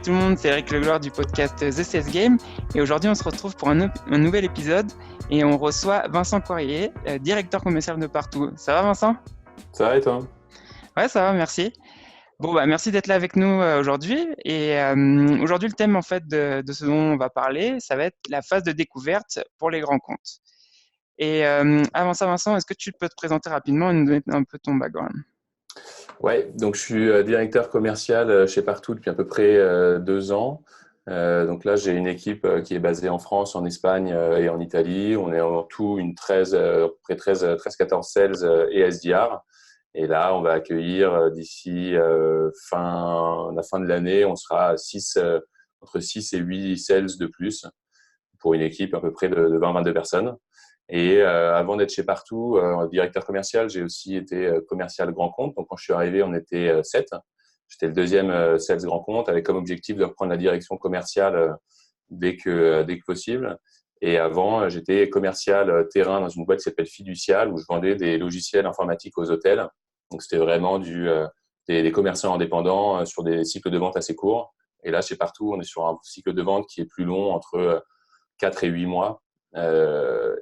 tout le monde, c'est Eric Legloire du podcast The Sales Game et aujourd'hui on se retrouve pour un nouvel épisode et on reçoit Vincent Coirier, directeur commercial de Partout. Ça va Vincent? Ça va et toi? Ouais, ça va, merci. Bon, merci d'être là avec nous aujourd'hui et aujourd'hui le thème en fait de ce dont on va parler, ça va être la phase de découverte pour les grands comptes. Et avant ça Vincent, est-ce que tu peux te présenter rapidement et nous donner un peu ton background? Ouais, donc je suis directeur commercial chez Partout depuis à peu près 2 ans. Donc là, j'ai une équipe qui est basée en France, en Espagne et en Italie. On est en tout une 13, à peu près 13-14 sales et SDR. Et là, on va accueillir d'ici la fin de l'année, on sera à entre 6 et 8 sales de plus pour une équipe à peu près de 20-22 personnes. Et avant d'être chez Partout, directeur commercial, j'ai aussi été commercial grand compte. Donc quand je suis arrivé, on était 7. J'étais le deuxième sales grand compte avec comme objectif de reprendre la direction commerciale dès que possible. Et avant, j'étais commercial terrain dans une boîte qui s'appelle Fiducial où je vendais des logiciels informatiques aux hôtels. Donc c'était vraiment des commerçants indépendants sur des cycles de vente assez courts. Et là, chez Partout, on est sur un cycle de vente qui est plus long, entre 4 et 8 mois.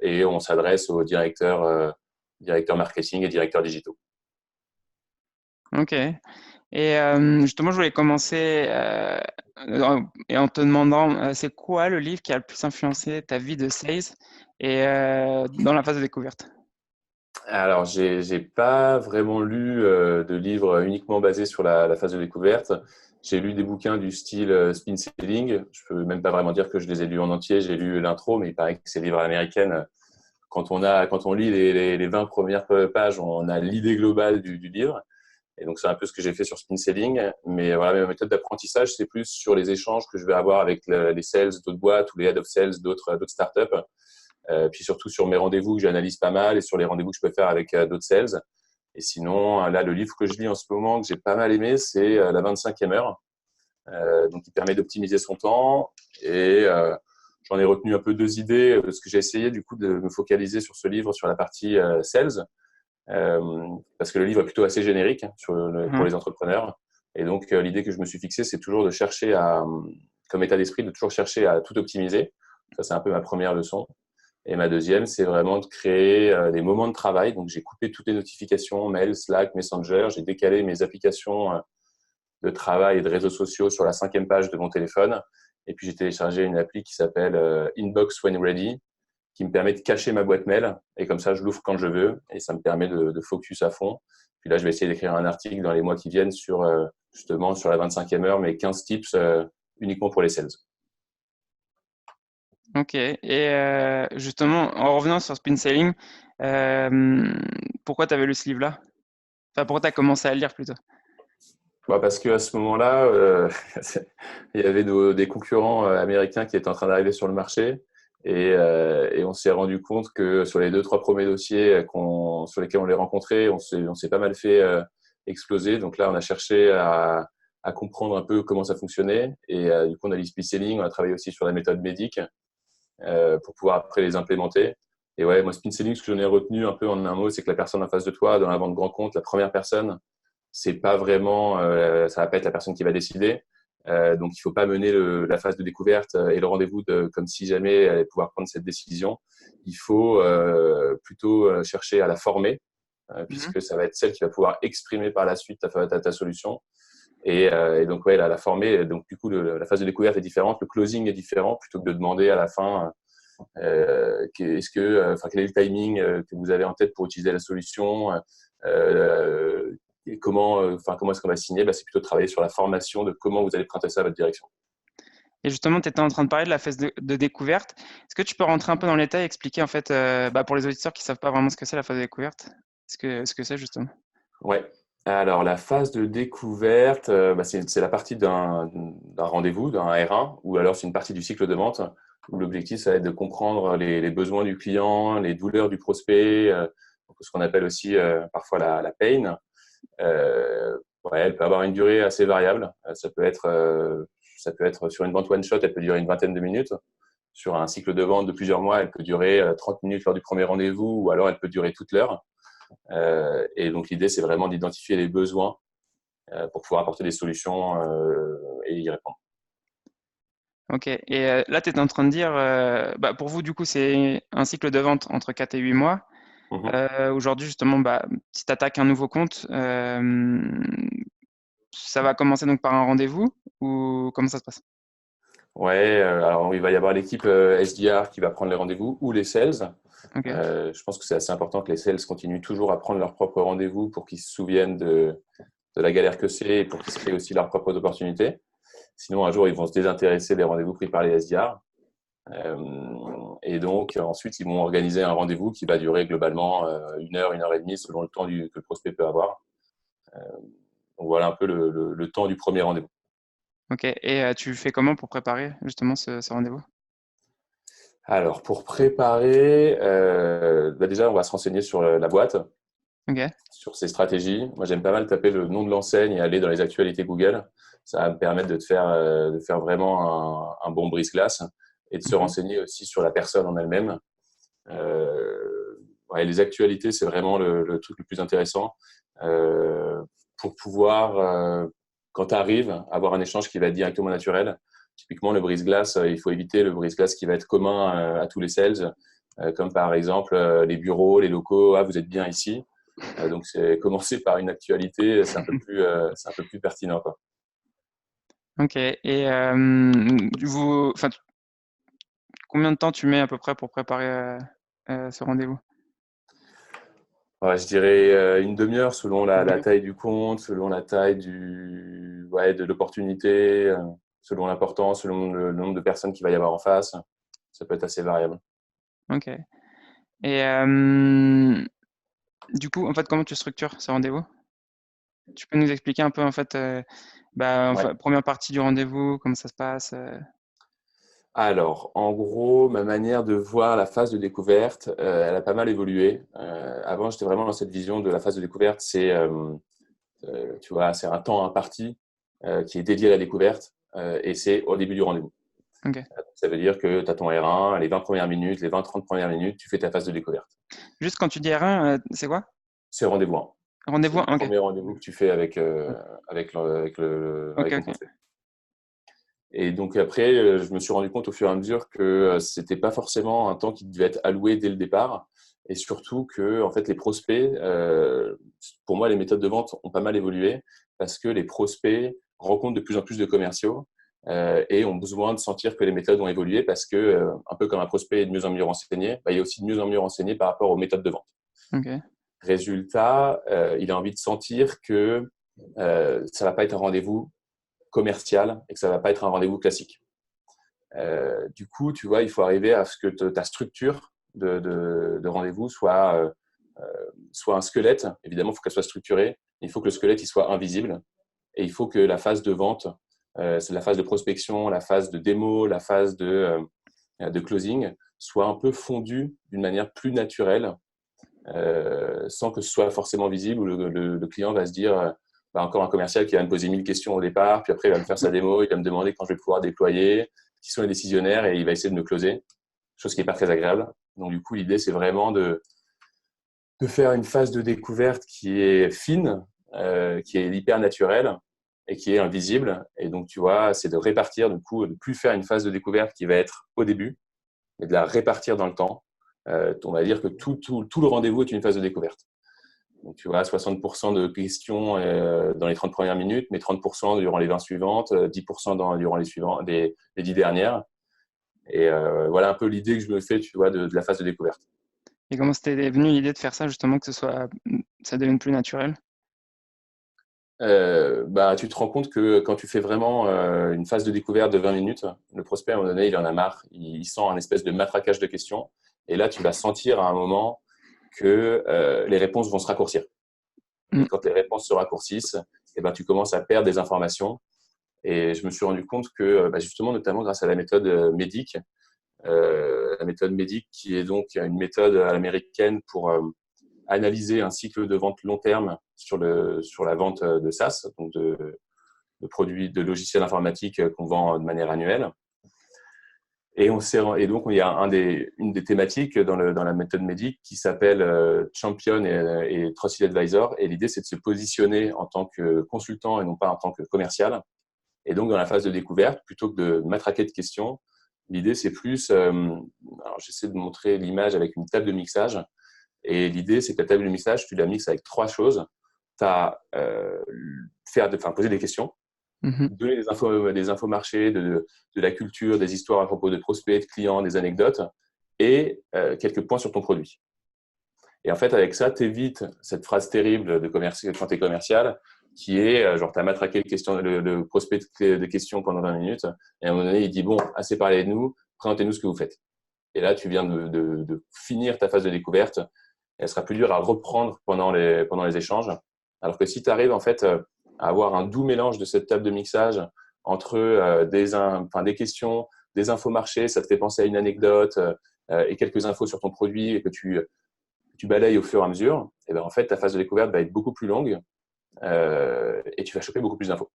Et on s'adresse aux directeurs marketing et directeurs digitaux. Ok. Et justement, je voulais commencer en te demandant, c'est quoi le livre qui a le plus influencé ta vie de sales et dans la phase de découverte? Alors, j'ai pas vraiment lu de livres uniquement basés sur la phase de découverte. J'ai lu des bouquins du style Spin Selling. Je peux même pas vraiment dire que je les ai lus en entier. J'ai lu l'intro, mais il paraît que ces livres américains, quand on lit les 20 premières pages, on a l'idée globale du livre. Et donc, c'est un peu ce que j'ai fait sur Spin Selling. Mais voilà, ma méthode d'apprentissage, c'est plus sur les échanges que je vais avoir avec les sales d'autres boîtes ou les head of sales d'autres startups. Puis surtout sur mes rendez-vous que j'analyse pas mal et sur les rendez-vous que je peux faire avec d'autres sales. Et sinon, là, le livre que je lis en ce moment, que j'ai pas mal aimé, c'est La 25e heure. Donc, il permet d'optimiser son temps. Et j'en ai retenu un peu 2 idées, parce que j'ai essayé du coup de me focaliser sur ce livre, sur la partie sales. Parce que le livre est plutôt assez générique pour Mhm. les entrepreneurs. Et donc, l'idée que je me suis fixée, c'est toujours de chercher comme état d'esprit, de toujours chercher à tout optimiser. Ça, c'est un peu ma première leçon. Et ma deuxième, c'est vraiment de créer des moments de travail. Donc, j'ai coupé toutes les notifications, mail, Slack, Messenger. J'ai décalé mes applications de travail et de réseaux sociaux sur la 5e page de mon téléphone. Et puis, j'ai téléchargé une appli qui s'appelle Inbox When Ready, qui me permet de cacher ma boîte mail. Et comme ça, je l'ouvre quand je veux. Et ça me permet de focus à fond. Puis là, je vais essayer d'écrire un article dans les mois qui viennent justement sur la 25e heure, mais 15 tips uniquement pour les sales. Ok. Et justement, en revenant sur Spin Selling, pourquoi tu avais lu ce livre-là? Enfin, pourquoi tu as commencé à le lire plutôt? Parce qu'à ce moment-là, il y avait des concurrents américains qui étaient en train d'arriver sur le marché et on s'est rendu compte que sur les 2-3 premiers dossiers sur lesquels on les rencontrait, on s'est pas mal fait exploser. Donc là, on a cherché à comprendre un peu comment ça fonctionnait et du coup, on a lu Speed Selling, on a travaillé aussi sur la méthode médic pour pouvoir après les implémenter. Et ouais, moi, Speed Selling, ce que j'en ai retenu un peu en un mot, c'est que la personne en face de toi, dans la vente grand compte, la première personne, c'est pas vraiment, ça va pas être la personne qui va décider. Donc, il faut pas mener la phase de découverte et le rendez-vous comme si jamais elle allait pouvoir prendre cette décision. Il faut plutôt chercher à la former, Mhm. puisque ça va être celle qui va pouvoir exprimer par la suite ta solution. Et donc, ouais, la former. Donc, du coup, la phase de découverte est différente, le closing est différent, plutôt que de demander à la fin quel est le timing que vous avez en tête pour utiliser la solution. Et comment est-ce qu'on va signer? C'est plutôt de travailler sur la formation de comment vous allez présenter ça à votre direction. Et justement, tu étais en train de parler de la phase de découverte. Est-ce que tu peux rentrer un peu dans les détails et expliquer en fait, pour les auditeurs qui ne savent pas vraiment ce que c'est la phase de découverte, ce que c'est justement? Ouais. Alors, la phase de découverte, c'est la partie d'un rendez-vous, d'un R1, ou alors c'est une partie du cycle de vente où l'objectif, ça va être de comprendre les besoins du client, les douleurs du prospect, ce qu'on appelle aussi parfois la pain. Ouais, elle peut avoir une durée assez variable. Ça peut être sur une vente one shot, elle peut durer une vingtaine de minutes. Sur un cycle de vente de plusieurs mois, elle peut durer 30 minutes lors du premier rendez-vous, ou alors elle peut durer toute l'heure. Et donc l'idée, c'est vraiment d'identifier les besoins pour pouvoir apporter des solutions et y répondre. OK. Et là, tu étais en train de dire, bah, pour vous, du coup, c'est un cycle de vente entre 4 et 8 mois. Mhm. Aujourd'hui, justement, bah, si tu attaques un nouveau compte, ça va commencer donc par un rendez-vous ou comment ça se passe? Ouais, alors il va y avoir l'équipe SDR qui va prendre les rendez-vous ou les sales. OK. Je pense que c'est assez important que les sales continuent toujours à prendre leurs propres rendez-vous pour qu'ils se souviennent de la galère que c'est et pour qu'ils se créent aussi leurs propres opportunités. Sinon, un jour, ils vont se désintéresser des rendez-vous pris par les SDR. Euh, et donc, ensuite, ils vont organiser un rendez-vous qui va durer globalement 1 heure et demie selon le temps que le prospect peut avoir. Donc, voilà un peu le temps du premier rendez-vous. OK. Et tu fais comment pour préparer justement ce rendez-vous? Alors, pour préparer, bah déjà, on va se renseigner sur la boîte, OK. sur ses stratégies. Moi, j'aime pas mal taper le nom de l'enseigne et aller dans les actualités Google. Ça va me permettre de faire vraiment un bon brise-glace et de se OK. renseigner aussi sur la personne en elle-même. Ouais, les actualités, c'est vraiment le truc le plus intéressant euh, pour pouvoir, quand tu arrives, avoir un échange qui va être directement naturel. Typiquement, le brise-glace, il faut éviter le brise-glace qui va être commun à tous les sales, comme par exemple les bureaux, les locaux. Ah, vous êtes bien ici. Donc, c'est commencer par une actualité, c'est un peu plus pertinent, quoi. OK. Et enfin, combien de temps tu mets à peu près pour préparer ce rendez-vous? Ouais, je dirais une demi-heure selon Une la demi-heure. taille du compte, selon la taille ouais, de l'opportunité, selon l'importance, selon le nombre de personnes qu'il va y avoir en face. Ça peut être assez variable. OK. Et du coup, en fait, comment tu structures ce rendez-vous? Tu peux nous expliquer un peu, en fait, bah, Ouais. enfin, première partie du rendez-vous, comment ça se passe? Alors, en gros, ma manière de voir la phase de découverte, elle a pas mal évolué. Avant, j'étais vraiment dans cette vision de la phase de découverte, tu vois, c'est un temps imparti qui est dédié à la découverte et c'est au début du rendez-vous. OK. Ça veut dire que tu as ton R1, les 20 premières minutes, les 20-30 premières minutes, tu fais ta phase de découverte. Juste quand tu dis R1, c'est quoi? C'est rendez-vous 1. C'est Rendez-vous le 1? OK. premier rendez-vous que tu fais OK, avec ton OK. prospect. Et donc après, je me suis rendu compte au fur et à mesure que c'était pas forcément un temps qui devait être alloué dès le départ. Et surtout que, en fait, les prospects, pour moi, les méthodes de vente ont pas mal évolué parce que les prospects rencontrent de plus en plus de commerciaux et ont besoin de sentir que les méthodes ont évolué parce que, un peu comme un prospect est de mieux en mieux renseigné, bah, il est aussi de mieux en mieux renseigné par rapport aux méthodes de vente. OK. Résultat, il a envie de sentir que ça va pas être un rendez-vous commercial et que ça va pas être un rendez-vous classique. Du coup, tu vois, il faut arriver à ce que ta structure de rendez-vous soit un squelette. Évidemment, il faut qu'elle soit structurée. Il faut que le squelette il soit invisible. Et il faut que la phase de vente, c'est la phase de prospection, la phase de démo, la phase de closing, soit un peu fondue d'une manière plus naturelle sans que ce soit forcément visible, où le client va se dire bah, encore un commercial qui va me poser 1000 questions au départ, puis après il va me faire sa démo, il va me demander quand je vais pouvoir déployer, qui sont les décisionnaires, et il va essayer de me closer, chose qui n'est pas très agréable. Donc du coup, l'idée, c'est vraiment de faire une phase de découverte qui est fine, qui est hyper naturelle et qui est invisible. Et donc, tu vois, c'est de répartir, du coup, de plus faire une phase de découverte qui va être au début, mais de la répartir dans le temps. On va dire que tout le rendez-vous est une phase de découverte. Donc, tu vois, 60% de questions dans les 30 premières minutes, mais 30% durant les 20 suivantes, 10% durant les 10 dernières. Et voilà un peu l'idée que je me fais, tu vois, de la phase de découverte. Et comment c'était venu l'idée de faire ça justement, que ça devienne plus naturel? Bah, tu te rends compte que quand tu fais vraiment une phase de découverte de 20 minutes, le prospect, à un moment donné, il en a marre. Il sent un espèce de matraquage de questions. Et là, tu vas sentir à un moment que les réponses vont se raccourcir. Mmh. Et quand les réponses se raccourcissent, eh ben, tu commences à perdre des informations. Et je me suis rendu compte que, bah, justement, notamment grâce à la méthode MEDDIC, la méthode MEDDIC qui est donc une méthode à l'américaine pour analyser un cycle de vente long terme sur la vente de SaaS, donc de produits, de logiciels informatiques qu'on vend de manière annuelle. Et donc, il y a une des thématiques dans la méthode MEDDIC qui s'appelle Champion et Trusted Advisor. Et l'idée, c'est de se positionner en tant que consultant et non pas en tant que commercial Et donc, dans la phase de découverte, plutôt que de matraquer de questions, l'idée, c'est plus… alors, j'essaie de montrer l'image avec une table de mixage. Et l'idée, c'est que la table de mixage, tu la mixes avec 3 choses. Tu as poser des questions, Mhm. donner des infos marchés, de la culture, des histoires à propos de prospects, de clients, des anecdotes, et quelques points sur ton produit. Et en fait, avec ça, tu évites cette phrase terrible de quand tu es commercial, qui est genre, tu as matraqué le prospect de questions pendant 20 minutes, et à un moment donné, il dit, bon, assez parlé de nous, présentez-nous ce que vous faites. Et là, tu viens de finir ta phase de découverte, et elle sera plus dure à reprendre pendant les échanges. Alors que si tu arrives en fait à avoir un doux mélange de cette table de mixage entre des questions, des infos marchés, ça te fait penser à une anecdote et quelques infos sur ton produit et que tu balayes au fur et à mesure, et ben en fait, ta phase de découverte va être beaucoup plus longue et tu vas choper beaucoup plus d'infos.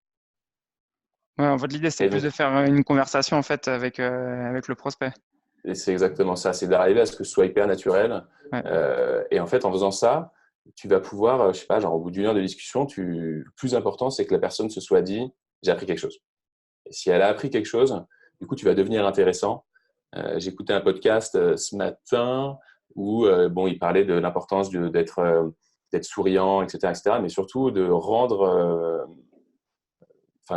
Ouais, en fait, l'idée, c'est Et plus donc, de faire une conversation en fait avec le prospect. et c'est exactement ça, c'est d'arriver à ce que ce soit hyper naturel. Ouais. Et en fait, en faisant ça, tu vas pouvoir, je sais pas, genre au bout d'une heure de discussion, le plus important, c'est que la personne se soit dit, j'ai appris quelque chose. Et si elle a appris quelque chose, du coup, tu vas devenir intéressant. J'écoutais un podcast ce matin où bon, il parlait de l'importance d'être souriant, etc., etc., mais surtout de rendre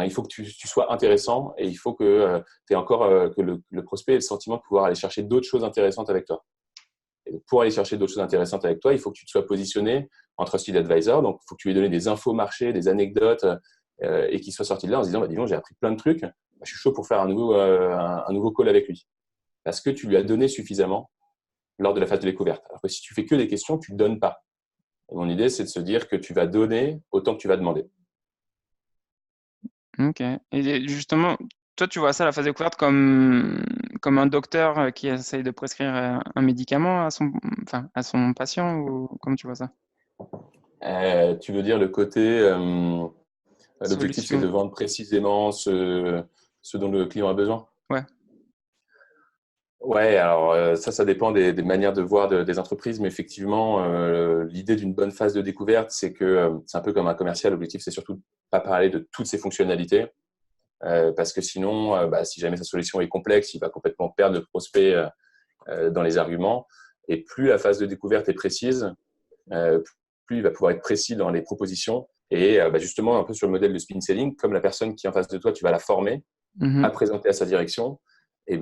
il faut que tu sois intéressant et il faut que que le prospect ait le sentiment de pouvoir aller chercher d'autres choses intéressantes avec toi. Et donc, pour aller chercher d'autres choses intéressantes avec toi, il faut que tu te sois positionné en trusted advisor. Donc, il faut que tu lui aies donné des infos marchés, des anecdotes et qu'il soit sorti de là en se disant, bah, dis donc, j'ai appris plein de trucs. Bah, je suis chaud pour faire un nouveau call avec lui. Parce que tu lui as donné suffisamment lors de la phase de découverte. Alors que si tu fais que des questions, tu ne donnes pas. Et mon idée, c'est de se dire que tu vas donner autant que tu vas demander. OK. Et justement, toi, tu vois ça, la phase découverte, comme un docteur qui essaye de prescrire un médicament à son patient, ou comment tu vois ça? Tu veux dire le côté, l'objectif, c'est Solution. de vendre précisément ce dont le client a besoin. Ouais. Ouais, alors ça dépend des manières de voir des entreprises, mais effectivement, l'idée d'une bonne phase de découverte, c'est que c'est un peu comme un commercial. L'objectif, c'est surtout de pas parler de toutes ses fonctionnalités, parce que sinon, si jamais sa solution est complexe, il va complètement perdre le prospect dans les arguments. Et plus la phase de découverte est précise, euh, plus il va pouvoir être précis dans les propositions. Et justement, un peu sur le modèle de spin selling, comme la personne qui est en face de toi, tu vas la former à Mhm. présenter à sa direction, et elle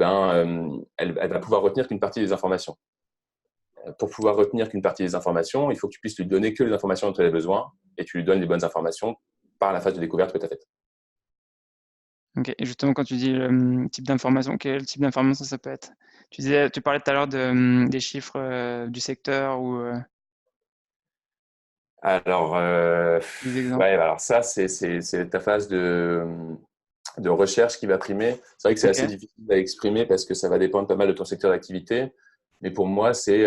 va pouvoir retenir qu'une partie des informations. Pour pouvoir retenir qu'une partie des informations, il faut que tu puisses lui donner que les informations dont elle a besoin et tu lui donnes les bonnes informations par la phase de découverte que tu as faite. OK. Et justement, quand tu dis type d'information, quel type d'information ça peut être? Tu parlais tout à l'heure des chiffres du secteur ou Alors, des exemples. ouais, alors ça, c'est ta phase de recherche qui va primer. C'est vrai que c'est assez OK. difficile à exprimer parce que ça va dépendre pas mal de ton secteur d'activité. Mais pour moi, c'est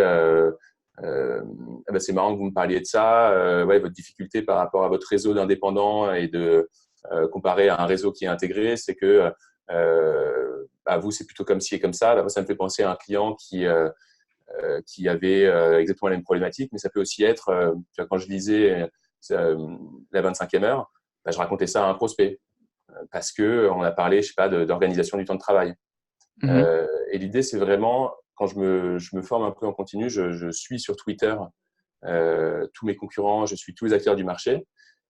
marrant que vous me parliez de ça. Ouais, votre difficulté par rapport à votre réseau d'indépendants et de comparer à un réseau qui est intégré, c'est que vous, c'est plutôt comme ci et comme ça. Là, moi, ça me fait penser à un client qui avait exactement la même problématique, mais ça peut aussi être, quand je lisais la 25e heure, je racontais ça à un prospect parce qu'on a parlé, je sais pas, d'organisation du temps de travail. Mhm. Et l'idée, c'est vraiment, quand je me forme un peu en continu, je suis sur Twitter tous mes concurrents, je suis tous les acteurs du marché.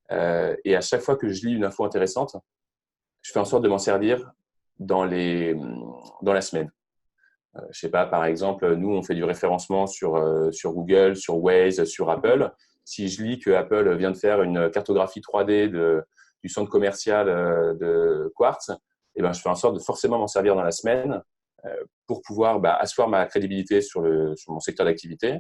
Et à chaque fois que je lis une info intéressante, je fais en sorte de m'en servir dans, dans la semaine. Je sais pas, par exemple, nous, on fait du référencement sur Google, sur Waze, sur Apple. Si je lis que Apple vient de faire une cartographie 3D du centre commercial de Quartz, je fais en sorte de forcément m'en servir dans la semaine pour pouvoir asseoir ma crédibilité sur mon secteur d'activité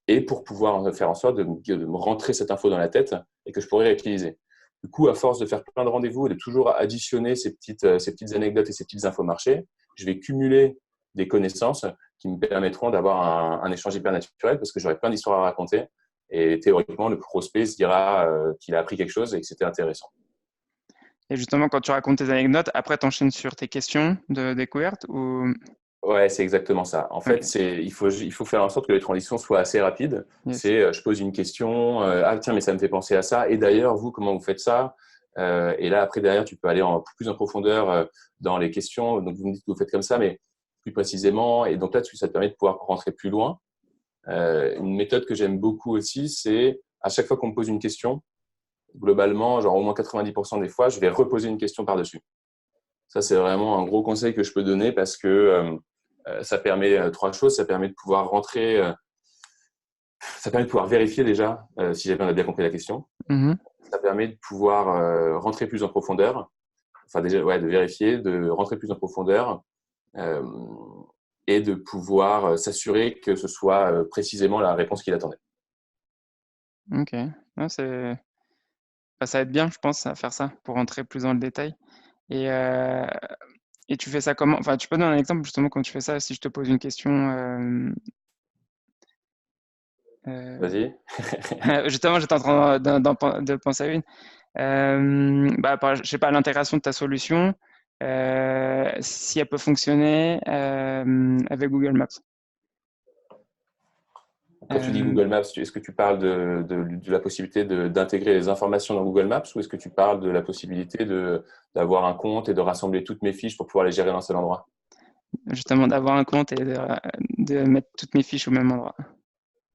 et pour pouvoir faire en sorte de me rentrer cette info dans la tête et que je pourrais réutiliser. Du coup, à force de faire plein de rendez-vous et de toujours additionner ces petites anecdotes et ces petites infos marché, je vais cumuler des connaissances qui me permettront d'avoir un échange hyper naturel parce que j'aurai plein d'histoires à raconter et théoriquement, le prospect se dira qu'il a appris quelque chose et que c'était intéressant. Et justement, quand tu racontes tes anecdotes, après, tu enchaînes sur tes questions de découverte ou… Ouais, c'est exactement ça. En fait, OK. il faut faire en sorte que les transitions soient assez rapides. Yes. C'est, je pose une question, ah tiens, mais ça me fait penser à ça. Et d'ailleurs, vous, comment vous faites ça? Et là, après, derrière, tu peux aller plus en profondeur dans les questions. Donc, vous me dites que vous faites comme ça, mais plus précisément. Et donc là, ça te permet de pouvoir rentrer plus loin. Une méthode que j'aime beaucoup aussi, c'est à chaque fois qu'on me pose une question, globalement, genre au moins 90% des fois, je vais reposer une question par-dessus. Ça, c'est vraiment un gros conseil que je peux donner parce que ça permet trois choses. Ça permet de pouvoir rentrer, ça permet de pouvoir vérifier déjà si on a bien compris la question. Mhm. Ça permet de pouvoir rentrer plus en profondeur. Enfin, déjà, ouais, de vérifier, de rentrer plus en profondeur euh, et de pouvoir s'assurer que ce soit précisément la réponse qu'il attendait. Ok. Ouais, bah, ça va être bien, je pense, à faire ça pour rentrer plus dans le détail. Et, euh, et tu fais ça comment? Enfin, tu peux donner un exemple justement quand tu fais ça, si je te pose une question. Euh, Vas-y. justement, j'étais en train de penser à une. Bah, je sais pas, l'intégration de ta solution, si elle peut fonctionner avec Google Maps. Quand tu dis Google Maps, est-ce que tu parles de la possibilité d'intégrer les informations dans Google Maps ou est-ce que tu parles de la possibilité d'avoir un compte et de rassembler toutes mes fiches pour pouvoir les gérer dans un seul endroit? Justement, d'avoir un compte et de mettre toutes mes fiches au même endroit.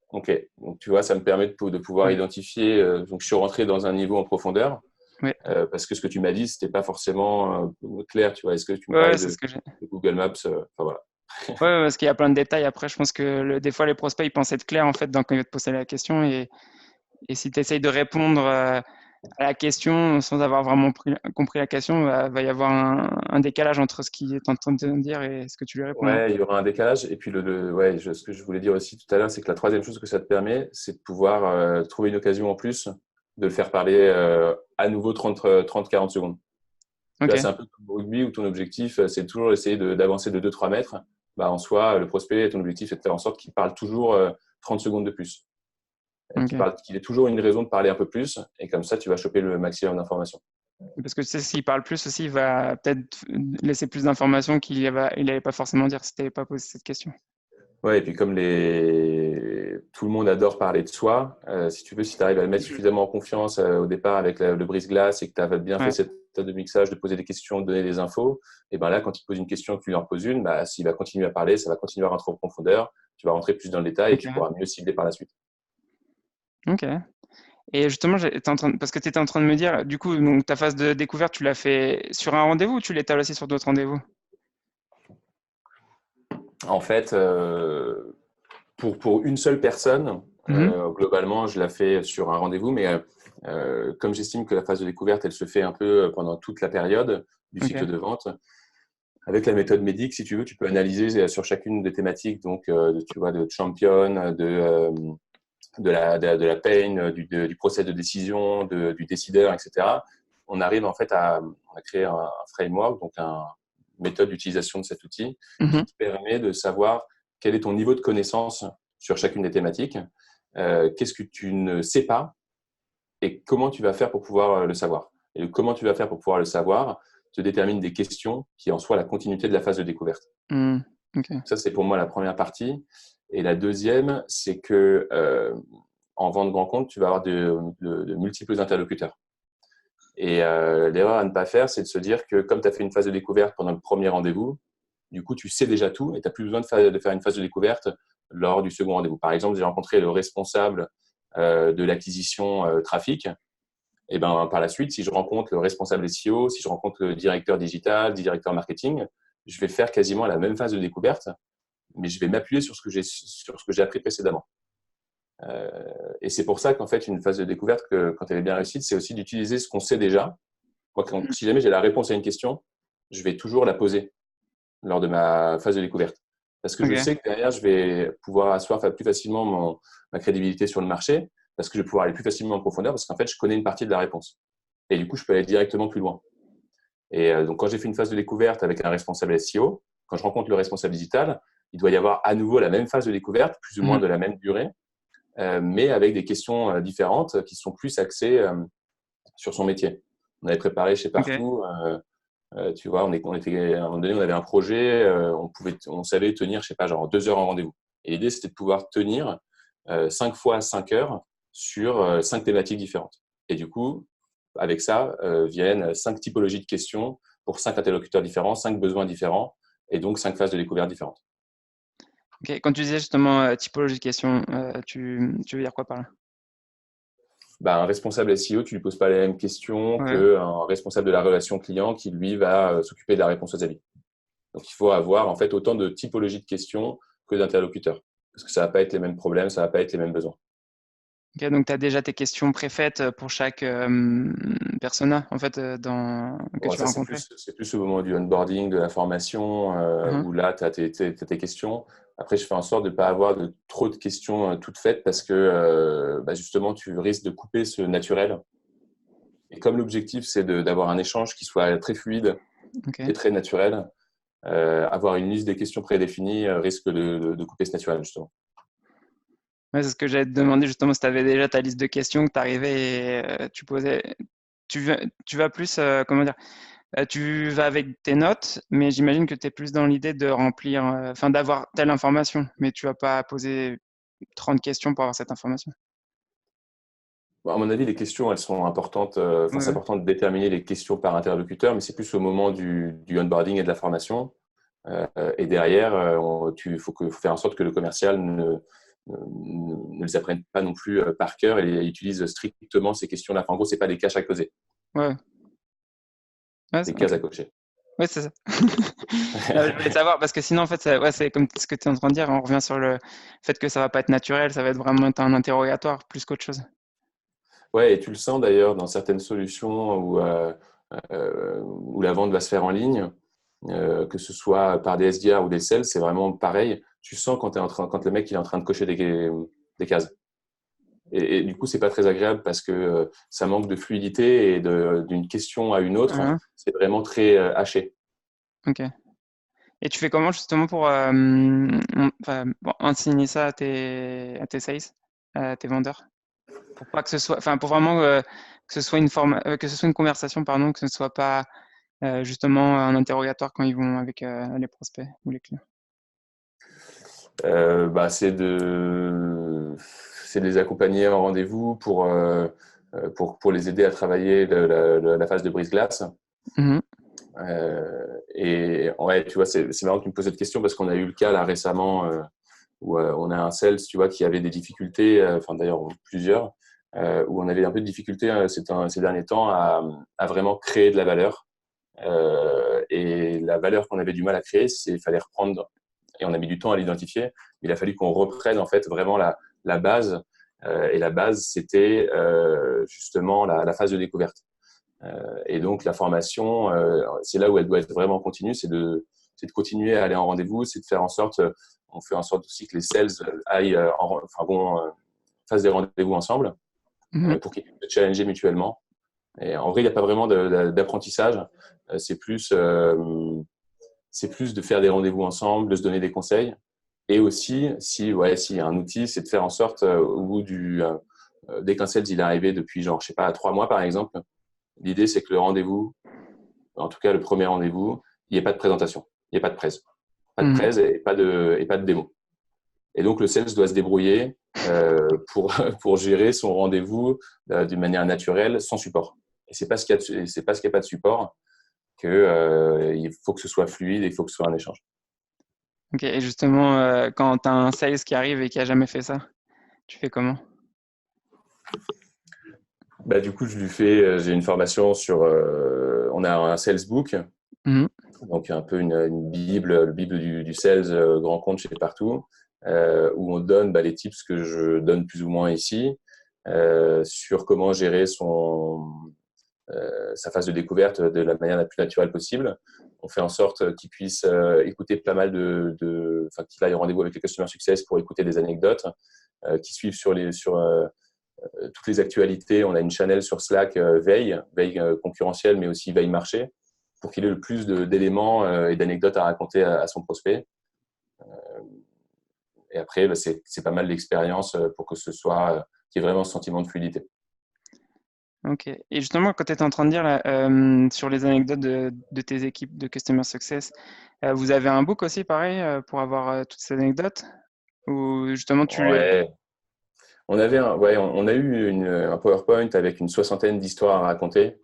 Ok, donc tu vois, ça me permet de pouvoir Ouais, identifier. Donc je suis rentré dans un niveau en profondeur ouais, parce que ce que tu m'as dit, c'était pas forcément clair. Tu vois, est-ce que tu me ouais, parlais c'est ce que j'ai. de Google Maps? Enfin voilà. Ouais, ouais, parce qu'il y a plein de détails. Après, je pense que des fois, les prospects, ils pensent être clairs en fait quand ils vont te poser la question. Et si tu essayes de répondre à la question sans avoir vraiment compris la question, va y avoir un décalage entre ce qu'il est en train de te dire et ce que tu lui réponds. Ouais, il y aura un décalage. Et puis ouais, ce que je voulais dire aussi tout à l'heure, c'est que la troisième chose que ça te permet, c'est de pouvoir trouver une occasion en plus de le faire parler à nouveau 30-40 secondes. Tu Ok, vois, c'est un peu comme au rugby où ton objectif, c'est toujours essayer d'avancer de 2-3 mètres. Bah, en soi, le prospect, ton objectif, c'est de faire en sorte qu'il parle toujours 30 secondes de plus. ok. Qu'il ait toujours une raison de parler un peu plus. Et comme ça, tu vas choper le maximum d'informations. Parce que tu sais, s'il parle plus aussi, il va peut-être laisser plus d'informations il n'allait pas forcément dire si tu n'avais pas posé cette question. Ouais, et puis comme tout le monde adore parler de soi, si tu veux, si tu arrives à le mettre suffisamment en confiance au départ avec le brise-glace et que tu as bien fait Ouais, cette méthode de mixage, de poser des questions, de donner des infos, et ben là, quand il te pose une question, que tu lui en poses une, bah, s'il va continuer à parler, ça va continuer à rentrer en profondeur, tu vas rentrer plus dans le détail et tu ok, pourras mieux cibler par la suite. ok. Et justement, parce que tu étais en train de me dire, du coup, donc, ta phase de découverte, tu l'as fait sur un rendez-vous ou tu l'étales aussi sur d'autres rendez-vous? En fait, pour une seule personne, Mhm. globalement, je la fais sur un rendez-vous, mais comme j'estime que la phase de découverte, elle se fait un peu pendant toute la période du Ok, cycle de vente, avec la méthode médic, si tu veux, tu peux analyser sur chacune des thématiques, donc tu vois, de champion, de la pain, du process de décision, du décideur, etc. On arrive en fait à créer un framework, donc une méthode d'utilisation de cet outil mhm. qui te permet de savoir quel est ton niveau de connaissance sur chacune des thématiques, qu'est-ce que tu ne sais pas et comment tu vas faire pour pouvoir le savoir. Et comment tu vas faire pour pouvoir le savoir te détermine des questions qui en soient la continuité de la phase de découverte. Hmm, ok, Ça, c'est pour moi la première partie. Et la deuxième, c'est que en vente grand compte, tu vas avoir de multiples interlocuteurs. Et l'erreur à ne pas faire, c'est de se dire que comme tu as fait une phase de découverte pendant le premier rendez-vous, du coup, tu sais déjà tout et tu n'as plus besoin de faire une phase de découverte lors du second rendez-vous. Par exemple, j'ai rencontré le responsable de l'acquisition trafic. Et ben, par la suite, si je rencontre le responsable SEO, si je rencontre le directeur digital, directeur marketing, je vais faire quasiment la même phase de découverte, mais je vais m'appuyer sur ce que j'ai appris précédemment. Et c'est pour ça qu'en fait, une phase de découverte, quand elle est bien réussie, c'est aussi d'utiliser ce qu'on sait déjà. Moi, si jamais j'ai la réponse à une question, je vais toujours la poser lors de ma phase de découverte. Parce que je ok, sais que derrière, je vais pouvoir asseoir plus facilement ma crédibilité sur le marché, parce que je vais pouvoir aller plus facilement en profondeur, parce qu'en fait, je connais une partie de la réponse. Et du coup, je peux aller directement plus loin. Et donc, quand j'ai fait une phase de découverte avec un responsable SEO, quand je rencontre le responsable digital, il doit y avoir à nouveau la même phase de découverte, plus ou moins mhm, de la même durée, mais avec des questions différentes qui sont plus axées sur son métier. On avait préparé chez ok, Partout, tu vois, on était, à un moment donné, on avait un projet, on savait tenir, je sais pas, genre 2 heures en rendez-vous. Et l'idée, c'était de pouvoir tenir 5 fois 5 heures sur 5 thématiques différentes. Et du coup, avec ça viennent 5 typologies de questions pour 5 interlocuteurs différents, 5 besoins différents et donc 5 phases de découverte différentes. Ok. Quand tu disais justement typologie de questions, tu veux dire quoi par là? Un responsable SEO, tu lui poses pas les mêmes questions Ouais. qu'un responsable de la relation client qui, lui, va s'occuper de la réponse aux avis. Donc, il faut avoir en fait autant de typologies de questions que d'interlocuteurs. Parce que ça va pas être les mêmes problèmes, ça va pas être les mêmes besoins. Ok, donc tu as déjà tes questions préfaites pour chaque persona en fait, que Bon, tu vas ça, rencontrer. c'est plus au moment du onboarding, de la formation, Mhm. où là, tu as tes questions. Après, je fais en sorte de ne pas avoir trop de questions toutes faites parce que justement, tu risques de couper ce naturel. Et comme l'objectif, c'est d'avoir un échange qui soit très fluide Ok. et très naturel, avoir une liste des questions prédéfinies risque de couper ce naturel, justement. Ouais, c'est ce que j'allais te demander justement si tu avais déjà ta liste de questions que tu arrivais et tu posais. Tu vas plus, comment dire, tu vas avec tes notes, mais j'imagine que tu es plus dans l'idée de remplir, enfin d'avoir telle information, mais tu vas pas poser 30 questions pour avoir cette information. Bon, à mon avis, les questions, elles sont importantes. Ouais, C'est ouais. important de déterminer les questions par interlocuteur, mais c'est plus au moment du onboarding et de la formation. Et derrière, faut faire en sorte que le commercial ne les apprenne pas non plus par cœur et utilise strictement ces questions-là. Enfin, en gros, c'est pas des cases à causer, Ouais, ouais, des ok. cases à cocher. Ouais, c'est ça. Je voulais savoir parce que sinon, en fait, ouais, c'est comme ce que tu es en train de dire. On revient sur le fait que ça va pas être naturel, ça va être vraiment un interrogatoire plus qu'autre chose. Ouais, et tu le sens d'ailleurs dans certaines solutions où la vente va se faire en ligne, que ce soit par des SDR ou des sales, c'est vraiment pareil. Tu sens quand le mec il est en train de cocher des cases. Et du coup, c'est pas très agréable parce que ça manque de fluidité et d'une question à une autre, Hein, c'est vraiment très haché. ok. Et tu fais comment justement pour enfin, bon, enseigner ça à tes sales, à tes vendeurs? Pour pas que ce soit, enfin, pour vraiment que ce soit que ce soit une conversation, pardon, que ce ne soit pas justement un interrogatoire quand ils vont avec les prospects ou les clients. C'est de les accompagner en rendez-vous pour les aider à travailler la phase de brise-glace. Mhm. Et ouais, tu vois, c'est marrant que tu me poses cette question parce qu'on a eu le cas là récemment où on a un sales, tu vois, qui avait des difficultés, enfin d'ailleurs plusieurs, où on avait un peu de difficulté ces derniers temps à vraiment créer de la valeur. Et la valeur qu'on avait du mal à créer, c'est qu'il fallait reprendre, et on a mis du temps à l'identifier, il a fallu qu'on reprenne en fait vraiment la base. Et la base, c'était justement la phase de découverte. Et donc la formation, c'est là où elle doit être vraiment continue, c'est de continuer à aller en rendez-vous, c'est de faire en sorte, on fait en sorte aussi que les sales aillent, fassent des rendez-vous ensemble Mhm. pour qu'ils puissent se challenger mutuellement. Et en vrai, il n'y a pas vraiment d'apprentissage. C'est plus de faire des rendez-vous ensemble, de se donner des conseils. Et aussi, s'il y a un outil, c'est de faire en sorte, au bout dès qu'un sales il est arrivé depuis, genre, je sais pas, 3 mois par exemple, l'idée c'est que le rendez-vous, en tout cas le premier rendez-vous, il n'y ait pas de présentation, il n'y ait pas de presse. Pas de Mhm. presse et pas de démo. Et donc le sales doit se débrouiller pour gérer son rendez-vous d'une manière naturelle, sans support. Et c'est parce qu'il n'y a pas de support que il faut que ce soit fluide et il faut que ce soit un échange. Ok. Et justement, quand tu as un sales qui arrive et qui a jamais fait ça, tu fais comment? Du coup, j'ai une formation on a un sales book, Mhm. donc un peu une bible, le bible du sales grand compte chez partout, où on donne les tips que je donne plus ou moins ici sur comment gérer sa phase de découverte de la manière la plus naturelle possible. On fait en sorte qu'il puisse écouter pas mal enfin qu'il aille au rendez-vous avec les customer success pour écouter des anecdotes, qui suivent sur toutes les actualités. On a une channel sur Slack veille concurrentielle, mais aussi veille marché, pour qu'il ait le plus d'éléments et d'anecdotes à raconter à son prospect. Et après, c'est pas mal d'expérience pour que ce soit qu'il y ait vraiment ce sentiment de fluidité. Ok. Et justement, quand tu étais en train de dire là, sur les anecdotes de tes équipes de Customer Success, vous avez un book aussi pareil pour avoir toutes ces anecdotes? Ou justement tu les... Ouais, On a eu un PowerPoint avec une soixantaine d'histoires à raconter.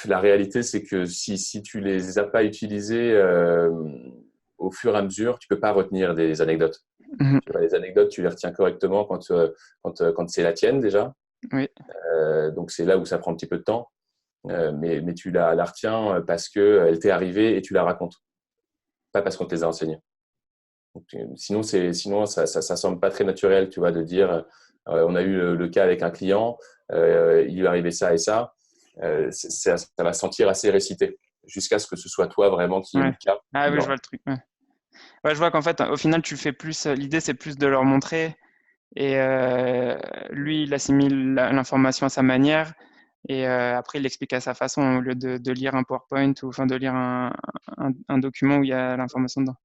La réalité, c'est que si tu les as pas utilisées au fur et à mesure, tu peux pas retenir des anecdotes. Mhm. Tu vois, les anecdotes, tu les retiens correctement quand c'est la tienne déjà. Oui, Donc c'est là où ça prend un petit peu de temps. Mais tu la retiens parce qu'elle t'est arrivée et tu la racontes, pas parce qu'on te les a enseignées. Donc, sinon ça semble pas très naturel, tu vois, de dire on a eu le cas avec un client, il lui est arrivé ça et ça. Ça va sentir assez récité jusqu'à ce que ce soit toi vraiment qui ait eu ouais. le cas. Ah oui, je vois le truc. Ouais. Ouais, je vois qu'en fait, au final, tu fais plus. L'idée, c'est plus de leur montrer. Et lui, il assimile l'information à sa manière. Et après, il l'explique à sa façon au lieu de lire un PowerPoint ou enfin de lire un document où il y a l'information dedans.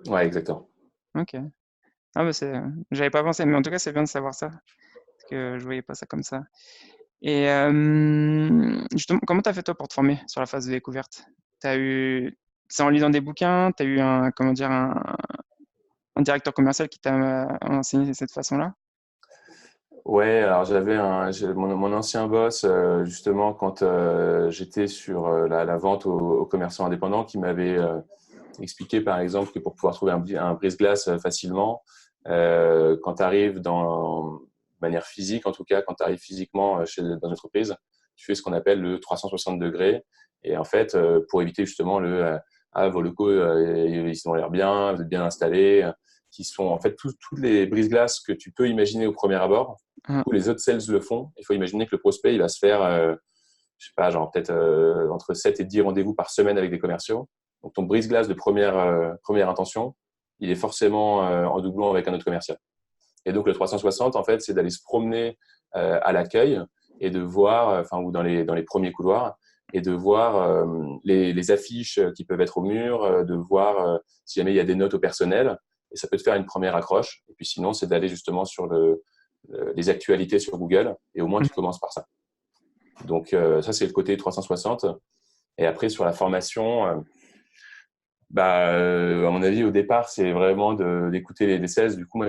Ouais, exactement. Ok. Ah, bah j'avais pas pensé, mais en tout cas, c'est bien de savoir ça. Parce que je voyais pas ça comme ça. Et justement, comment tu as fait toi pour te former sur la phase de découverte? T'as eu, c'est en lisant des bouquins, tu as eu comment dire, un directeur commercial qui t'a enseigné de cette façon-là? Ouais, alors j'ai mon ancien boss, justement, quand j'étais sur la vente aux commerçants indépendants, qui m'avait expliqué, par exemple, que pour pouvoir trouver un brise-glace facilement, quand tu arrives de manière physique, en tout cas, quand tu arrives physiquement dans une entreprise, tu fais ce qu'on appelle le 360 degrés. Et en fait, pour éviter justement ah, vos locaux, ils ont l'air bien, vous êtes bien installés, qui sont en fait toutes les brise-glaces que tu peux imaginer au premier abord. Du Hein, coup, les autres sales le font. Il faut imaginer que le prospect, il va se faire, je sais pas, genre peut-être entre 7 et 10 rendez-vous par semaine avec des commerciaux. Donc, ton brise-glace de première intention, il est forcément en doublon avec un autre commercial. Et donc, le 360, en fait, c'est d'aller se promener à l'accueil et de voir, enfin, ou dans les premiers couloirs, et de voir les affiches qui peuvent être au mur, de voir si jamais il y a des notes au personnel. Et ça peut te faire une première accroche. Et puis sinon, c'est d'aller justement sur les actualités sur Google. Et au moins, tu commences par ça. Donc, ça, c'est le côté 360. Et après, sur la formation, à mon avis, au départ, c'est vraiment d'écouter les sales. Du coup, moi,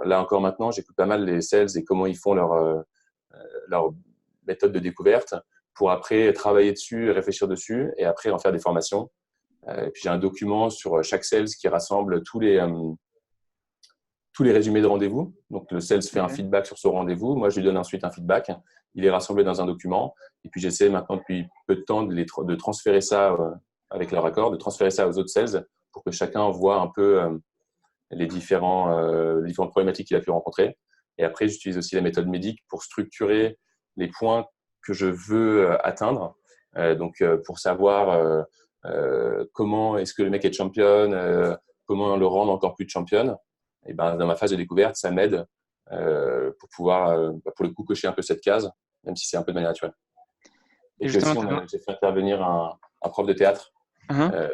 là encore maintenant, j'écoute pas mal les sales et comment ils font leur méthode de découverte pour après travailler dessus, réfléchir dessus et après en faire des formations. Et puis, j'ai un document sur chaque sales qui rassemble tous les résumés de rendez-vous. Donc, le sales fait un ok. feedback sur son rendez-vous. Moi, je lui donne ensuite un feedback. Il est rassemblé dans un document. Et puis, j'essaie maintenant, depuis peu de temps, de transférer ça avec leur accord, de transférer ça aux autres sales pour que chacun voit un peu les différentes problématiques qu'il a pu rencontrer. Et après, j'utilise aussi la méthode médic pour structurer les points que je veux atteindre. Pour savoir comment est-ce que le mec est champion, comment le rendre encore plus de championne. Et ben, dans ma phase de découverte, ça m'aide pour pouvoir, pour le coup, cocher un peu cette case, même si c'est un peu de manière naturelle. Et Et puis justement, aussi, j'ai fait intervenir un prof de théâtre Hein.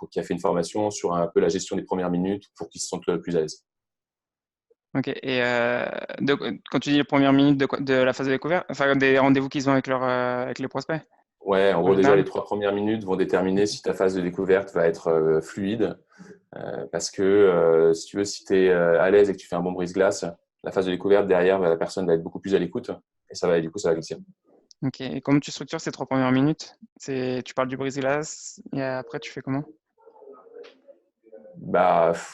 qui a fait une formation sur un peu la gestion des premières minutes pour qu'ils se sentent le plus à l'aise. Ok. Et quand tu dis les premières minutes de la phase de découverte, enfin des rendez-vous qu'ils ont avec avec les prospects, Ouais, en en gros, déjà, les général? 3 premières minutes vont déterminer si ta phase de découverte va être fluide. Parce que si tu veux, si tu es à l'aise et que tu fais un bon brise-glace, la phase de découverte derrière, la personne va être beaucoup plus à l'écoute et du coup, ça va glisser. Ok. Et comment tu structures ces 3 premières minutes? Tu parles du brise-glace et après tu fais comment?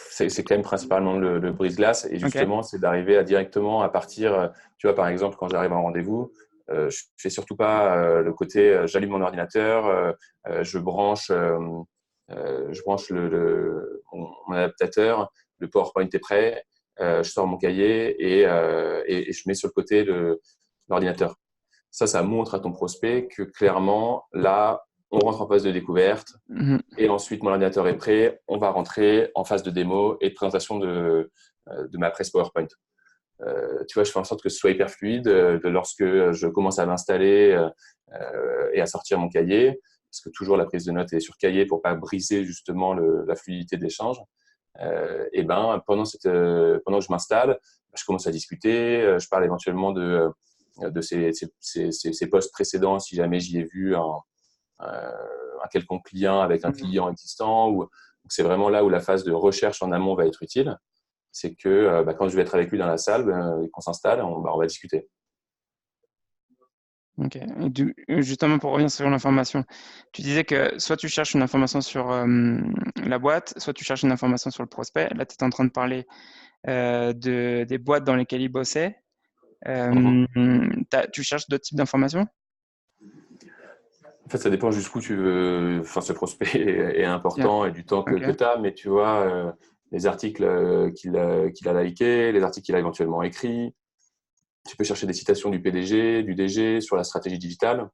C'est quand même principalement le brise-glace et Ok. justement, c'est d'arriver à directement à partir, tu vois, par exemple, quand j'arrive à un rendez-vous, je fais surtout pas le côté j'allume mon ordinateur, je branche mon adaptateur, le PowerPoint est prêt, je sors mon cahier et je mets sur le côté l'ordinateur. Ça montre à ton prospect que clairement, là, on rentre en phase de découverte Mhm. et ensuite mon ordinateur est prêt, on va rentrer en phase de démo et de présentation de ma presse PowerPoint. Tu vois, je fais en sorte que ce soit hyper fluide lorsque je commence à m'installer et à sortir mon cahier, parce que toujours la prise de notes est sur cahier pour pas briser justement la fluidité de l'échange. Et ben pendant que je m'installe, je commence à discuter, je parle éventuellement de ces postes précédents si jamais j'y ai vu un quelconque lien avec un client existant. Donc c'est vraiment là où la phase de recherche en amont va être utile. c'est que quand je vais être avec lui dans la salle et qu'on s'installe, on va discuter. Ok. Justement, pour revenir sur l'information, tu disais que soit tu cherches une information sur la boîte, soit tu cherches une information sur le prospect. Là, tu es en train de parler des boîtes dans lesquelles il bossait. Mhm. Tu cherches d'autres types d'informations? En fait, ça dépend jusqu'où tu veux. Enfin, ce prospect est Bien. important et du temps Ok. que tu as, mais tu vois, les articles qu'il a likés, les articles qu'il a éventuellement écrits. Tu peux chercher des citations du PDG, du DG sur la stratégie digitale.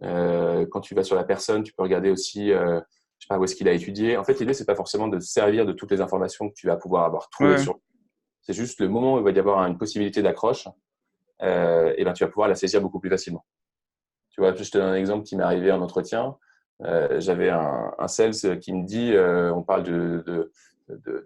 Quand tu vas sur la personne, tu peux regarder aussi, je sais pas, où est-ce qu'il a étudié. En fait, l'idée, c'est pas forcément de se servir de toutes les informations que tu vas pouvoir avoir Ouais, trouvées ouais. sur. C'est juste le moment où il va y avoir une possibilité d'accroche, et ben tu vas pouvoir la saisir beaucoup plus facilement. Tu vois, je te donne un exemple qui m'est arrivé en entretien. J'avais un sales qui me dit, on parle de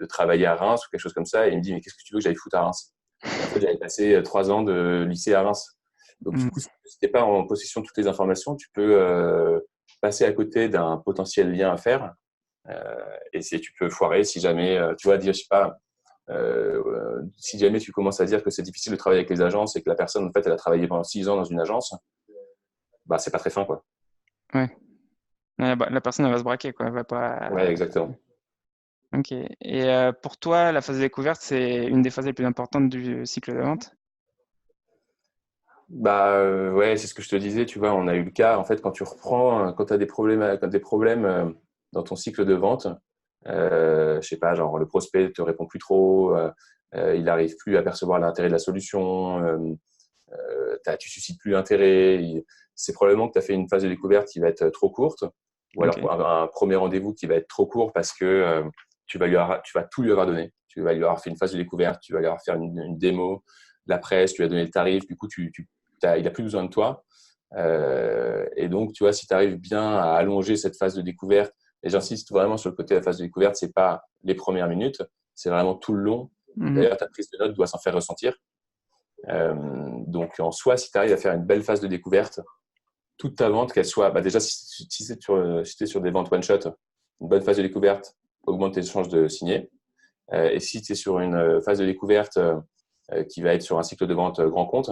travailler à Reims ou quelque chose comme ça, et il me dit, mais qu'est-ce que tu veux que j'aille foutre à Reims? Et en fait, j'avais passé 3 ans de lycée à Reims. Donc, du coup, Mm. si tu n'es pas en possession de toutes les informations, tu peux passer à côté d'un potentiel lien à faire. Et tu peux foirer si jamais, tu vois, dire, je sais pas, si jamais tu commences à dire que c'est difficile de travailler avec les agences et que la personne, en fait, elle a travaillé pendant 6 ans dans une agence, bah, c'est pas très fin, quoi. Ouais. Ouais, bah, la personne, elle va se braquer, quoi. Elle va pas. Ouais, exactement. Ok. Et pour toi, la phase de découverte, c'est une des phases les plus importantes du cycle de vente? Bah ouais, c'est ce que je te disais, tu vois, on a eu le cas, en fait, quand tu reprends, quand tu as des problèmes dans ton cycle de vente, je sais pas, genre le prospect te répond plus trop, il n'arrive plus à percevoir l'intérêt de la solution, tu suscites plus l'intérêt, c'est probablement que tu as fait une phase de découverte qui va être trop courte, ou alors Ok. un premier rendez-vous qui va être trop court parce que tu vas tout lui avoir donné. Tu vas lui avoir fait une phase de découverte, tu vas lui avoir fait une démo, la presse, tu lui as donné le tarif, du coup, il n'a plus besoin de toi. Et donc, tu vois, si tu arrives bien à allonger cette phase de découverte, et j'insiste vraiment sur le côté de la phase de découverte, c'est pas les premières minutes, c'est vraiment tout le long. Mhm. D'ailleurs, ta prise de notes doit s'en faire ressentir. Euh, donc, en soi, si tu arrives à faire une belle phase de découverte, toute ta vente, qu'elle soit, bah déjà, si c'est sur des ventes one-shot, une bonne phase de découverte augmente tes chances de signer. Et si tu es sur une phase de découverte qui va être sur un cycle de vente grand compte,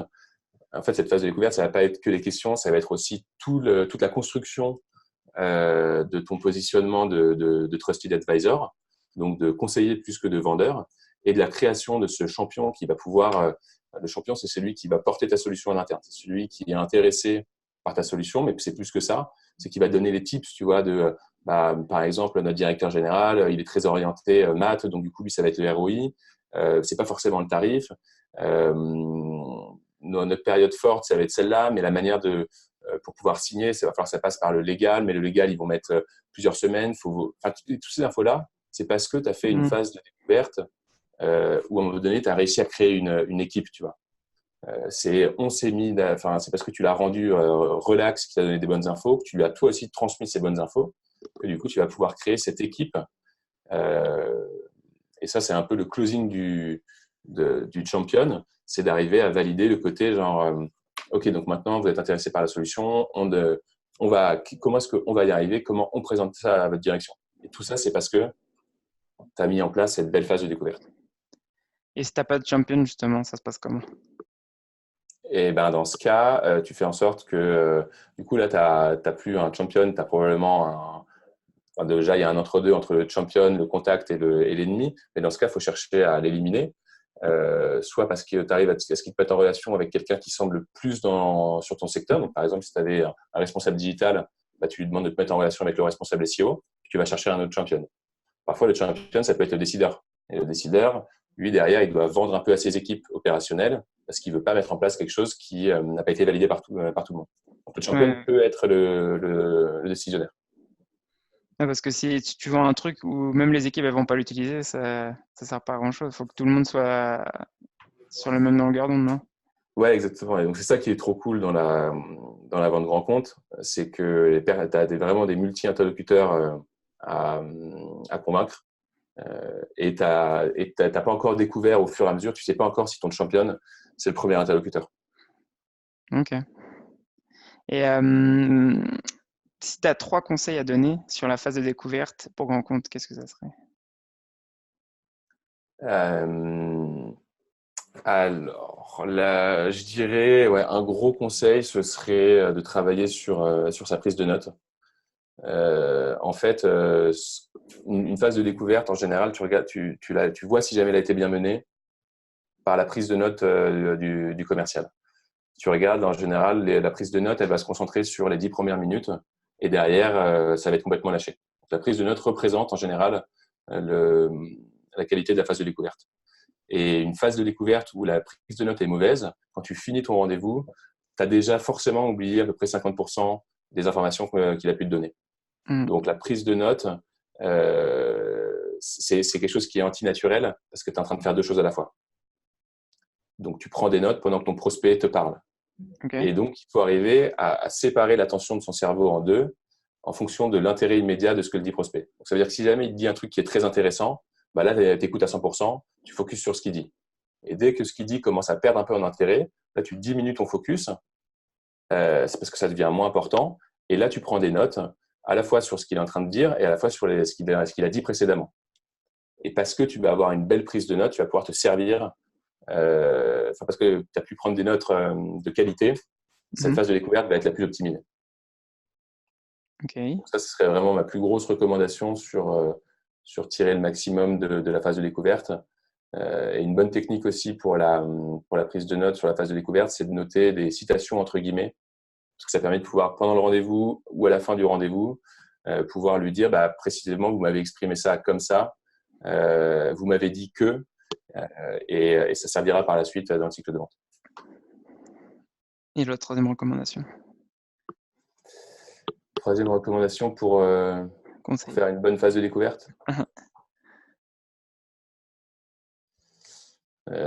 en fait, cette phase de découverte, ça va pas être que les questions, ça va être aussi toute la construction de ton positionnement de trusted advisor, donc de conseiller plus que de vendeur, et de la création de ce champion qui va pouvoir. Le champion, c'est celui qui va porter ta solution en interne. C'est celui qui est intéressé par ta solution, mais c'est plus que ça. C'est qui va donner les tips, tu vois, par exemple, notre directeur général, il est très orienté maths, donc du coup, lui, ça va être le ROI. C'est pas forcément le tarif. Euh, notre période forte, ça va être celle-là, mais la manière pour pouvoir signer, ça va falloir que ça passe par le légal, mais le légal, ils vont mettre plusieurs semaines. Enfin, toutes ces infos-là, c'est parce que tu as fait une Mhm. phase de découverte où à un moment donné, tu as réussi à créer une équipe, tu vois. C'est parce que tu l'as rendu relax, qui t'a donné des bonnes infos, que tu lui as toi aussi transmis ces bonnes infos, que du coup, tu vas pouvoir créer cette équipe. Euh, et ça, c'est un peu le closing du champion, c'est d'arriver à valider le côté genre, OK, donc maintenant, vous êtes intéressé par la solution, comment est-ce qu'on va y arriver, comment on présente ça à votre direction. Et tout ça, c'est parce que tu as mis en place cette belle phase de découverte. Et si t'as pas de champion, justement, ça se passe comment? Et ben, dans ce cas, tu fais en sorte que, du coup, là, tu n'as plus un champion, tu as probablement enfin, déjà, il y a un entre-deux entre le champion, le contact et l'ennemi. Mais dans ce cas, il faut chercher à l'éliminer. Soit parce que tu arrives à ce qu'il te mette en relation avec quelqu'un qui semble plus sur ton secteur. Donc, par exemple, si tu avais un responsable digital, bah, tu lui demandes de te mettre en relation avec le responsable SEO, puis tu vas chercher un autre champion. Parfois, le champion, ça peut être le décideur. Et le décideur, lui, derrière, il doit vendre un peu à ses équipes opérationnelles parce qu'il ne veut pas mettre en place quelque chose qui n'a pas été validé par tout le monde. Donc, le champion Ouais. peut être le décisionnaire. Ouais, parce que si tu vends un truc où même les équipes elles vont pas l'utiliser, ça sert pas à grand chose. Il faut que tout le monde soit sur le même longueur d'onde, non? Ouais, exactement. Et donc, c'est ça qui est trop cool dans la vente grand compte, c'est que tu as vraiment des multi-interlocuteurs à, à convaincre. Et t'as pas encore découvert au fur et à mesure, tu sais pas encore si ton champion, c'est le premier interlocuteur. Ok. Et si tu as 3 conseils à donner sur la phase de découverte pour grand compte, qu'est-ce que ça serait? Euh, alors, là, je dirais, ouais, un gros conseil, ce serait de travailler sur sa prise de notes. En fait, une phase de découverte, en général, tu regardes, tu vois si jamais elle a été bien menée par la prise de notes du commercial. Tu regardes, en général, la prise de notes, elle va se concentrer sur les 10 premières minutes et derrière, ça va être complètement lâché. Donc, la prise de notes représente en général le, la qualité de la phase de découverte. Et une phase de découverte où la prise de notes est mauvaise, quand tu finis ton rendez-vous, tu as déjà forcément oublié à peu près 50% des informations qu'il a pu te donner. Mm. Donc la prise de notes, c'est quelque chose qui est antinaturel parce que tu es en train de faire deux choses à la fois. Donc tu prends des notes pendant que ton prospect te parle. Ok. Et donc il faut arriver à séparer l'attention de son cerveau en deux en fonction de l'intérêt immédiat de ce que le dit prospect. Donc ça veut dire que si jamais il te dit un truc qui est très intéressant, bah là tu écoutes à 100%, tu focuses sur ce qu'il dit. Et dès que ce qu'il dit commence à perdre un peu en intérêt, là tu diminues ton focus, c'est parce que ça devient moins important. Et là tu prends des notes à la fois sur ce qu'il est en train de dire et à la fois sur ce qu'il a dit précédemment. Et parce que tu vas avoir une belle prise de notes, tu vas pouvoir te servir, parce que tu as pu prendre des notes de qualité, cette phase de découverte va être la plus optimisée. Ok. Donc ça, ce serait vraiment ma plus grosse recommandation sur tirer le maximum de la phase de découverte. Et une bonne technique aussi pour la prise de notes sur la phase de découverte, c'est de noter des citations entre guillemets, parce que ça permet de pouvoir, pendant le rendez-vous ou à la fin du rendez-vous, pouvoir lui dire précisément, vous m'avez exprimé ça comme ça, vous m'avez dit que, et ça servira par la suite dans le cycle de vente. Et la troisième recommandation? Troisième recommandation pour faire une bonne phase de découverte.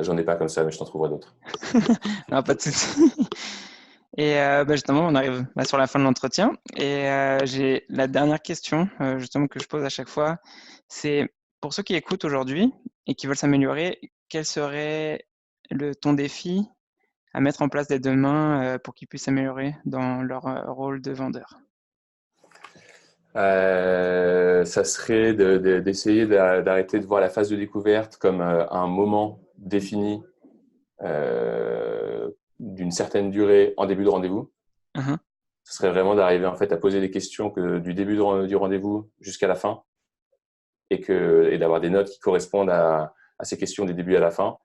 J'en ai pas comme ça, mais je t'en trouverai d'autres. Non, pas de souci. Et justement, on arrive sur la fin de l'entretien. Et j'ai la dernière question, justement, que je pose à chaque fois. C'est pour ceux qui écoutent aujourd'hui et qui veulent s'améliorer, quel serait ton défi à mettre en place dès demain pour qu'ils puissent s'améliorer dans leur rôle de vendeur? Ça serait d'essayer d'arrêter de voir la phase de découverte comme un moment défini d'une certaine durée en début de rendez-vous. Uh-huh. Ce serait vraiment d'arriver en fait à poser des questions du début du rendez-vous jusqu'à la fin et d'avoir des notes qui correspondent à ces questions du début à la fin.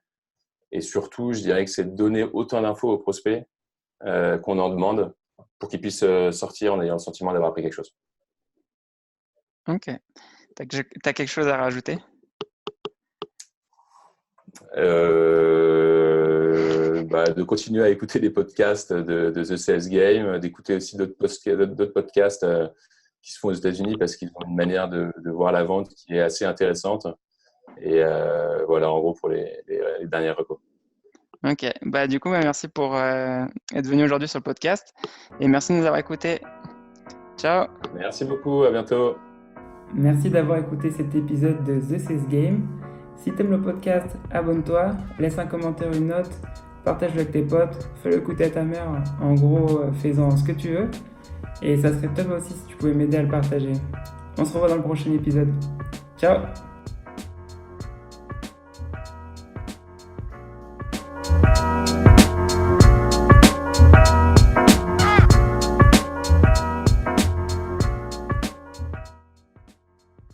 Et surtout, je dirais que c'est de donner autant d'infos aux prospects qu'on en demande pour qu'ils puissent sortir en ayant le sentiment d'avoir appris quelque chose. Ok. T'as quelque chose à rajouter? De continuer à écouter des podcasts de The Sales Game, d'écouter aussi d'autres podcasts qui se font aux États-Unis parce qu'ils ont une manière de voir la vente qui est assez intéressante. Et voilà, en gros, pour les derniers recours. Ok. Du coup, merci pour être venu aujourd'hui sur le podcast et merci de nous avoir écoutés. Ciao. Merci beaucoup, à bientôt. Merci d'avoir écouté cet épisode de The Sales Game. Si t'aimes le podcast, abonne-toi, laisse un commentaire, une note, partage-le avec tes potes, fais-le écouter à ta mère. En gros, fais-en ce que tu veux. Et ça serait top aussi si tu pouvais m'aider à le partager. On se revoit dans le prochain épisode. Ciao!